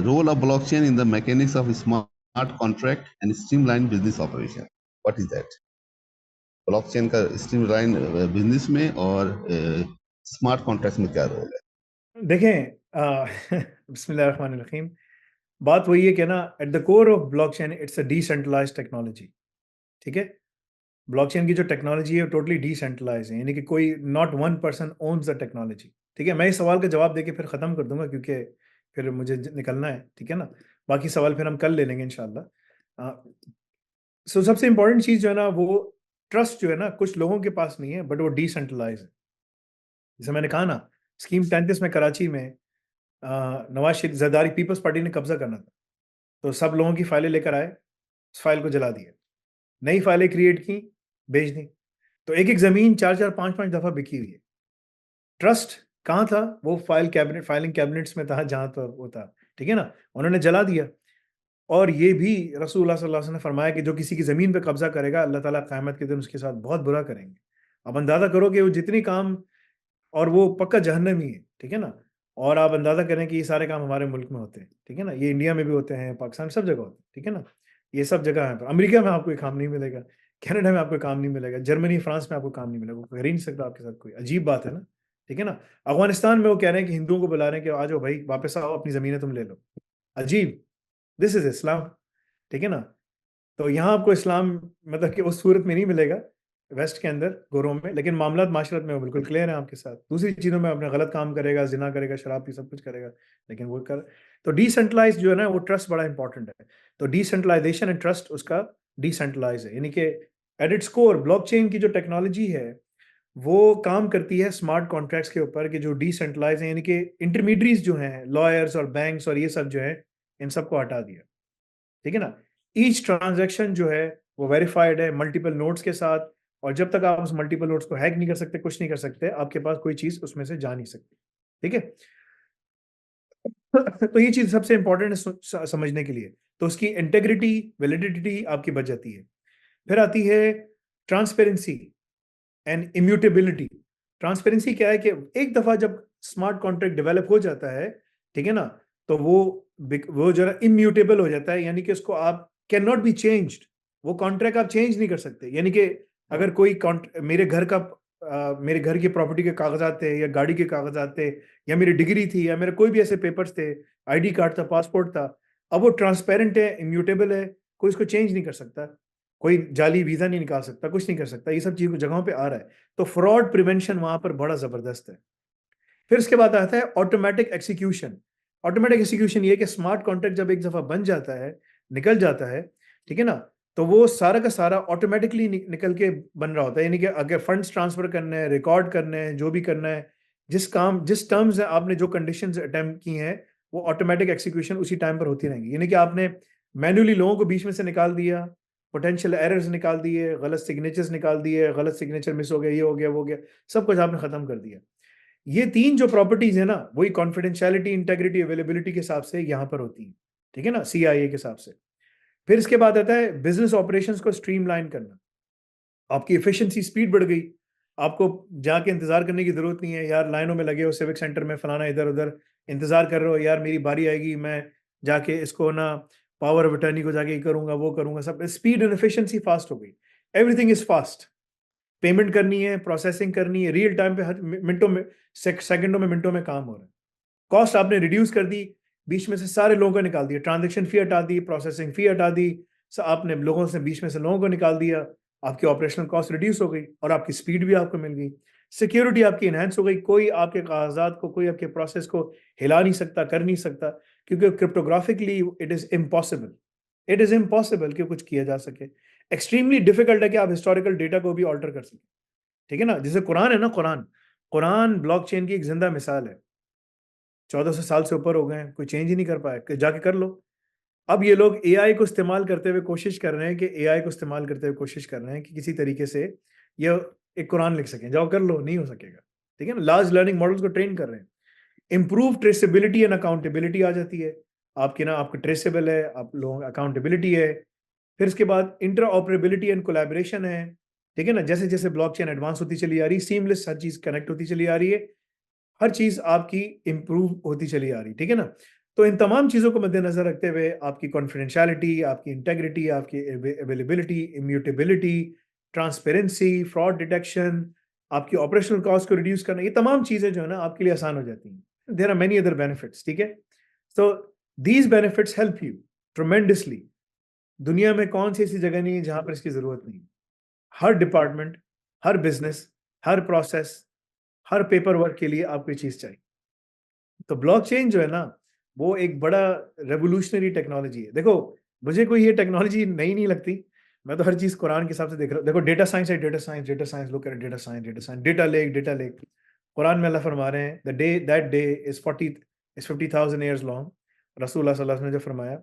role of blockchain in the mechanics of smart contract and streamline business operation. What is that? Blockchain का streamline business में और smart contracts में क्या role है? देखें बिस्मिल्लाहिर्रहमानिर्रहीम। बात वही है कि ना, at the core of blockchain it's a decentralized technology. ठीक है, ब्लॉकचेन की जो टेक्नोलॉजी है वो टोटली डिसेंट्रलाइज है, यानी कि कोई not one person owns the technology. ठीक है, मैं इस सवाल का जवाब देके फिर ख़त्म कर दूंगा क्योंकि फिर मुझे निकलना है। ठीक है ना, बाकी सवाल फिर हम कल ले लेंगे इंशाल्लाह। सो सबसे इंपॉर्टेंट चीज़ जो है ना, वो ट्रस्ट जो है ना, कुछ लोगों के पास नहीं है, बट वो डिसेंट्रलाइज है। जैसे मैंने कहा ना, स्कीम 33 में कराची में नवाज शरीफ जरदारी पीपल्स पार्टी ने कब्जा करना था, तो सब लोगों की फाइलें लेकर आए, उस फाइल को जला दिया, नई फाइलें क्रिएट की, बेच दी। तो एक एक जमीन 4-4 5-5 दफा बिकी हुई है। ट्रस्ट कहाँ था? वो फाइलिंग कैबिनेट्स में था, जहाँ तो वो था। ठीक है ना, उन्होंने जला दिया। और ये भी रसूलुल्लाह सल्लल्लाहु अलैहि वसल्लम ने फरमाया कि जो किसी की ज़मीन पे कब्जा करेगा, अल्लाह ताला क़यामत के दिन उसके साथ बहुत बुरा करेंगे। अब अंदाज़ा करो कि वो जितनी काम, और वो पक्का जहन्नमी है। ठीक है ना, और आप अंदाज़ा करें कि ये सारे काम हमारे मुल्क में होते हैं। ठीक है ना, ये इंडिया में भी होते हैं, पाकिस्तान सब जगह होते हैं। ठीक है ना, ये सब जगह है। अमेरिका में आपको ये काम नहीं मिलेगा, कनाडा में आपको काम नहीं मिलेगा, जर्मनी फ्रांस में आपको काम नहीं मिलेगा, कोई कर ही नहीं सकता आपके साथ। कोई अजीब बात है ना। ठीक है ना, अफगानिस्तान में वो कह रहे हैं कि हिंदुओं को बुला रहे हैं कि आ जाओ भाई, वापस आओ, अपनी ज़मीनें तुम ले लो। अजीब। दिस इज़ इस्लाम। ठीक है ना, तो यहाँ आपको इस्लाम मतलब कि उस सूरत में नहीं मिलेगा वेस्ट के अंदर, गोरों में, लेकिन मामलात माशरत में वो बिल्कुल क्लियर है आपके साथ। दूसरी चीज़ों में अपने गलत काम करेगा, जिना करेगा, शराब पी, सब कुछ करेगा, लेकिन वो कर। तो डिसेंट्रलाइज जो है ना, वो ट्रस्ट बड़ा इंपॉर्टेंट है। तो डिसेंट्रलाइजेशन एंड ट्रस्ट उसका डिसेंट्रलाइज है, यानी कि एट इट्स कोर ब्लॉकचेन की जो टेक्नोलॉजी है वो काम करती है स्मार्ट कॉन्ट्रैक्ट्स के ऊपर, कि जो डिसेंट्रलाइज है, यानी कि इंटरमीडियरीज जो हैं, लॉयर्स और बैंक्स और ये सब जो है, इन सबको हटा दिया। ठीक है ना, ईच ट्रांजैक्शन जो है वो वेरीफाइड है मल्टीपल नोट्स के साथ, और जब तक आप उस मल्टीपल नोट्स को हैक नहीं कर सकते, कुछ नहीं कर सकते, आपके पास कोई चीज उसमें से जा नहीं सकती। ठीक है, तो ये चीज सबसे इंपॉर्टेंट है समझने के लिए। तो उसकी इंटेग्रिटी, वैलिडिटी आपकी बच जाती है। फिर आती है ट्रांसपेरेंसी एंड इम्यूटेबिलिटी। ट्रांसपेरेंसी क्या है कि एक दफा जब स्मार्ट कॉन्ट्रैक्ट डेवलप हो जाता है, ठीक है ना, तो वो जरा इम्यूटेबल हो जाता है, यानी कि उसको आप कैन नॉट बी चेंज्ड। वो कॉन्ट्रैक्ट आप चेंज नहीं कर सकते। यानी कि अगर कोई मेरे घर की प्रॉपर्टी के कागजात थे, या गाड़ी के कागजात थे, या मेरी डिग्री थी, या मेरे कोई भी ऐसे पेपर्स थे, आईडी कार्ड था, पासपोर्ट था, अब वो ट्रांसपेरेंट है, इम्यूटेबल है, कोई इसको चेंज नहीं कर सकता, कोई जाली वीजा नहीं निकाल सकता, कुछ नहीं कर सकता। ये सब चीज़ जगहों पे आ रहा है, तो फ्रॉड प्रिवेंशन वहां पर बड़ा जबरदस्त है। फिर इसके बाद आता है ऑटोमेटिक एक्सिक्यूशन। ऑटोमेटिक एक्सिक्यूशन ये कि स्मार्ट कॉन्ट्रैक्ट जब एक दफा बन जाता है, निकल जाता है, ठीक है ना, तो वो सारा का सारा ऑटोमेटिकली निकल के बन रहा होता है। यानी कि अगर फंड्स ट्रांसफर करने हैं, रिकॉर्ड करने हैं, जो भी करना है, जिस टर्म्स है, आपने जो कंडीशंस अटेम्प्ट की हैं, वो ऑटोमेटिक एक्सिक्यूशन उसी टाइम पर होती रहेंगी। यानी कि आपने मैन्युअली लोगों को बीच में से निकाल दिया, पोटेंशियल एरर्स निकाल दिए, गलत सिग्नेचर्स निकाल दिए, गलत सिग्नेचर मिस हो गया, ये हो गया, वो हो गया, सब कुछ आपने खत्म कर दिया। ये तीन जो प्रॉपर्टीज है ना, वही कॉन्फिडेंशियलिटी, इंटेग्रिटी, अवेलेबिलिटी के हिसाब से यहाँ पर होती है। ठीक है ना, सीआईए के हिसाब से। फिर इसके बाद आता है बिजनेस ऑपरेशंस को स्ट्रीमलाइन करना। आपकी एफिशिएंसी, स्पीड बढ़ गई। आपको जाके इंतजार करने की जरूरत नहीं है, यार लाइनों में लगे हो सिविक सेंटर में, फलाना इधर उधर इंतजार कर रहे हो, यार मेरी बारी आएगी, मैं जाके इसको ना पावर ऑफ अटर्नी को जाके ये करूंगा, वो करूंगा। सब स्पीड एंड एफिशिएंसी फास्ट हो गई। Everything is fast. पेमेंट करनी है, प्रोसेसिंग करनी है, रियल टाइम पे, हर मिनटों में, सेकंडों में, मिनटों में काम हो रहा है। कॉस्ट आपने रिड्यूस कर दी, बीच में से सारे लोगों को निकाल दिया, ट्रांजेक्शन फी हटा दी, प्रोसेसिंग फी हटा दी, आपने लोगों से, बीच में से लोगों को निकाल दिया, आपकी ऑपरेशनल कॉस्ट रिड्यूस हो गई, और आपकी स्पीड भी आपको मिल गई। सिक्योरिटी आपकी इनहेंस हो गई, कोई आपके कागजात को, कोई आपके प्रोसेस को हिला नहीं सकता, कर नहीं सकता, क्योंकि क्रिप्टोग्राफिकली it is impossible. It is impossible कि कुछ किया जा सके। एक्सट्रीमली डिफिकल्ट है कि आप हिस्टोरिकल डेटा को भी ऑल्टर कर सकें। ठीक है ना, जैसे कुरान है ना, कुरान कुरान ब्लॉकचेन की एक जिंदा मिसाल है। 1400 साल से ऊपर हो गए हैं, कोई चेंज ही नहीं कर पाया, जाके कर लो। अब ये लोग एआई को इस्तेमाल करते हुए कोशिश कर रहे हैं, कि एआई को इस्तेमाल करते हुए कोशिश कर रहे हैं कि किसी तरीके से ये एक कुरान लिख सकें। जाओ कर लो, नहीं हो सकेगा। ठीक है ना, लार्ज लर्निंग मॉडल्स को ट्रेन कर रहे हैं। इंप्रूव ट्रेसेबिलिटी एंड अकाउंटेबिलिटी आ जाती है आपकी ना, आपका ट्रेसेबल है, आप लोगों अकाउंटेबिलिटी है। फिर इसके बाद इंटर ऑपरेबिलिटी एंड कोलैबोरेशन है। ठीक है ना, जैसे जैसे ब्लॉकचेन एडवांस होती चली आ रही, सीमलेस हर चीज कनेक्ट होती चली आ रही है, हर चीज आपकी इंप्रूव होती चली आ रही। ठीक है ना, तो इन तमाम चीज़ों को मद्देनजर रखते हुए आपकी कॉन्फिडेंशियलिटी, आपकी इंटेग्रिटी, आपकी availability, immutability, transparency, fraud detection, आपकी ऑपरेशनल कॉस्ट को रिड्यूस करना, ये तमाम चीज़ें जो है ना आपके लिए आसान हो जाती हैं। There are many other benefits, ठीक है? So these benefits help you tremendously. दुनिया में कौन सी ऐसी जगह नहीं है जहां पर इसकी जरूरत नहीं है। हर डिपार्टमेंट, हर बिजनेस, हर प्रोसेस, हर पेपर वर्क के लिए आपको ये चीज चाहिए। तो ब्लॉकचेन जो है ना, वो एक बड़ा रेवोल्यूशनरी टेक्नोलॉजी है। देखो, मुझे कोई ये टेक्नोलॉजी नई नहीं लगती। मैं तो हर चीज कुरान के हिसाब से देख रहा हूँ। देखो, डेटा साइंस है, डेटा साइंस, डेटा साइंस, लोग कह रहे हैं data science, data science, data lake, data lake. Quran में अल्लाह फरमा रहे हैं, the day that day is 50,000 years long. रसूल सल्लल्लाहु अलैहि वसल्लम ने जो फरमाया,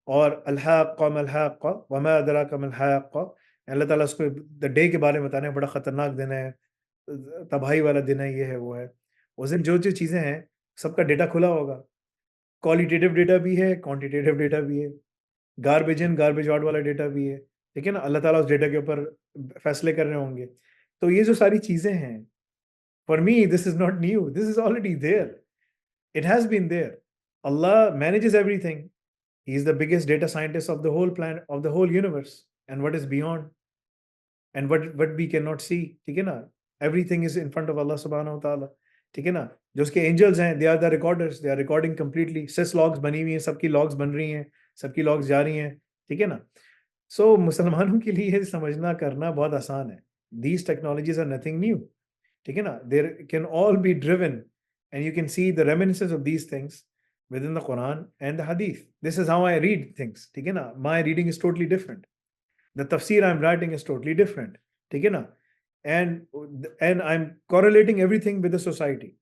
और अल्हाक़्क़ा मल्हाक़्क़ा वमा अदराका मल्हाक़्क़ा, अल्लाह ताला उसको द डे के बारे में बताने हैं, बड़ा खतरनाक दिन है, तबाही वाला दिन है, ये है, वो है। उस दिन जो जो चीज़ें हैं, सबका डेटा खुला होगा। क्वालिटेटिव डेटा भी है, क्वांटिटेटिव डेटा भी है, गार्बेज इन गार्बेज आउट वाला डेटा भी है, ठीक है ना? अल्लाह ताला उस डेटा के ऊपर फैसले कर रहे होंगे। तो ये जो सारी चीज़ें हैं, for me this is not new, this is already there, it has been there. Allah manages everything. He is the biggest data scientist of the whole planet, of the whole universe, and what is beyond, and what we cannot see, ठीक है ना? Everything is in front of Allah subhanahu wa ta'ala, ठीक है ना? जो उसके angels हैं, they are the recorders, they are recording completely, sys logs बनी हुई हैं, सबकी logs बन रही हैं, सबकी logs जा रही हैं, ठीक है ना? So मुसलमानों के लिए ये समझना करना बहुत आसान है। These technologies are nothing new, ठीक है ना? They can all be driven, and you can see the reminiscence of these things within the Quran and the Hadith. This is how I read things, ठीक है ना? My reading is totally different. The tafsir I'm writing is totally different, ठीक है ना? And I'm correlating everything with the society,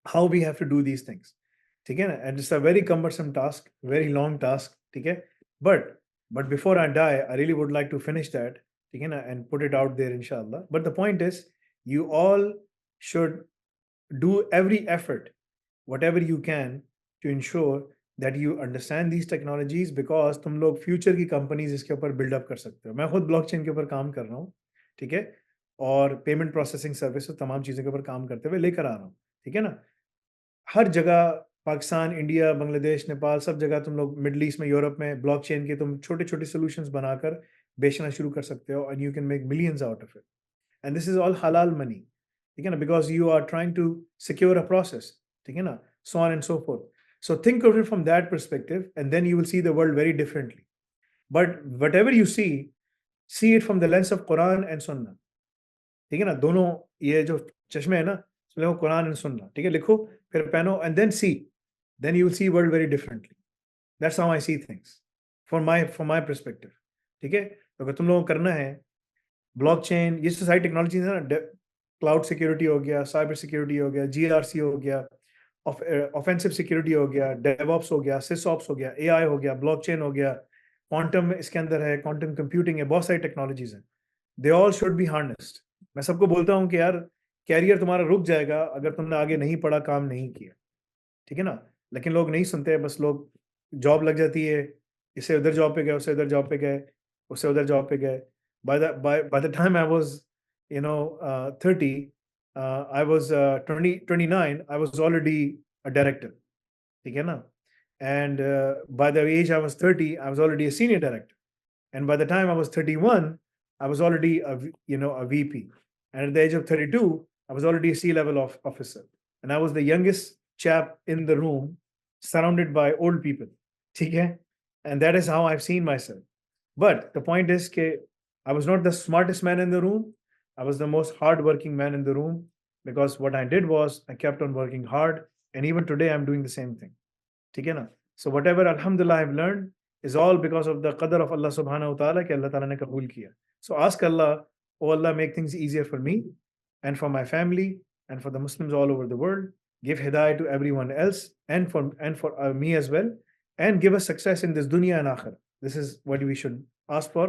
how we have to do these things, ठीक है ना? And it's a very cumbersome task, very long task, ठीक है? But before I die, I really would like to finish that, ठीक है ना? And put it out there, inshallah. But the point is, you all should do every effort, whatever you can, to ensure that you understand these technologies, because तुम लोग future की companies इसके ऊपर buildup कर सकते हो। मैं खुद ब्लॉकचेन के ऊपर काम कर रहा हूँ, ठीक है? और पेमेंट प्रोसेसिंग सर्विस, तमाम चीज़ों के ऊपर काम करते हुए लेकर आ रहा हूँ, ठीक है ना? हर जगह, पाकिस्तान, इंडिया, बांग्लादेश, नेपाल, सब जगह तुम लोग, मिडल ईस्ट में, यूरोप में, ब्लॉकचेन के तुम छोटे-छोटे सॉल्यूशंस बनाकर बेचना शुरू कर सकते हो, and you can make millions out of it. And this is all हलाल मनी, ठीक है ना? Because you are trying to secure a process, ठीक है ना? So on and so forth. So think of it from that perspective, and then you will see the world very differently. But whatever you see it from the lens of Quran and Sunnah, ठीक है ना? दोनों ये जो चश्मे है ना, इसमें लिखो कुरान एंड सुन्ना, ठीक है? लिखो, फिर पहनो, and then see, then you will see world very differently. That's how I see things from my perspective, ठीक है? तो अगर तुम लोगों को करना है ब्लॉकचेन, ये सारी टेक्नोलॉजीज है ना, क्लाउड सिक्योरिटी हो गया, साइबर सिक्योरिटी हो गया, जीआरसी हो गया, ऑफेंसिव सिक्योरिटी हो गया, डेवऑप्स हो गया, सिसऑप्स हो गया, एआई हो गया, ब्लॉकचेन हो गया, क्वांटम इसके अंदर है, क्वांटम कंप्यूटिंग है, बहुत सारी टेक्नोलॉजीज हैं। They all should be harnessed. मैं सबको बोलता हूँ कि यार, कैरियर तुम्हारा रुक जाएगा अगर तुमने आगे नहीं पढ़ा, काम नहीं किया, ठीक है ना? लेकिन लोग नहीं सुनते, बस लोग, जॉब लग जाती है, इससे उधर जॉब पे गए, उससे उधर जॉब पे गए, उससे उधर जॉब पे गए। By the time I was, 30, I was 29, I was already a director, ठीक है ना? And by the age I was 30, I was already a senior director. And by the time I was 31, I was already a VP. And at the age of 32, I was already a C-level officer. And I was the youngest chap in the room, surrounded by old people, ठीक है? And that is how I've seen myself. But the point is that I was not the smartest man in the room. I was the most hardworking man in the room, because what I did was I kept on working hard, and even today I'm doing the same thing. ठीक है ना? So whatever alhamdulillah I've learned is all because of the qadar of Allah subhanahu wa ta'ala, कि Allah ta'ala ने कबूल किया. So ask Allah, oh Allah, make things easier for me and for my family and for the Muslims all over the world. Give hidayah to everyone else, and for me as well, and give us success in this dunya and akhirah. This is what we should ask for.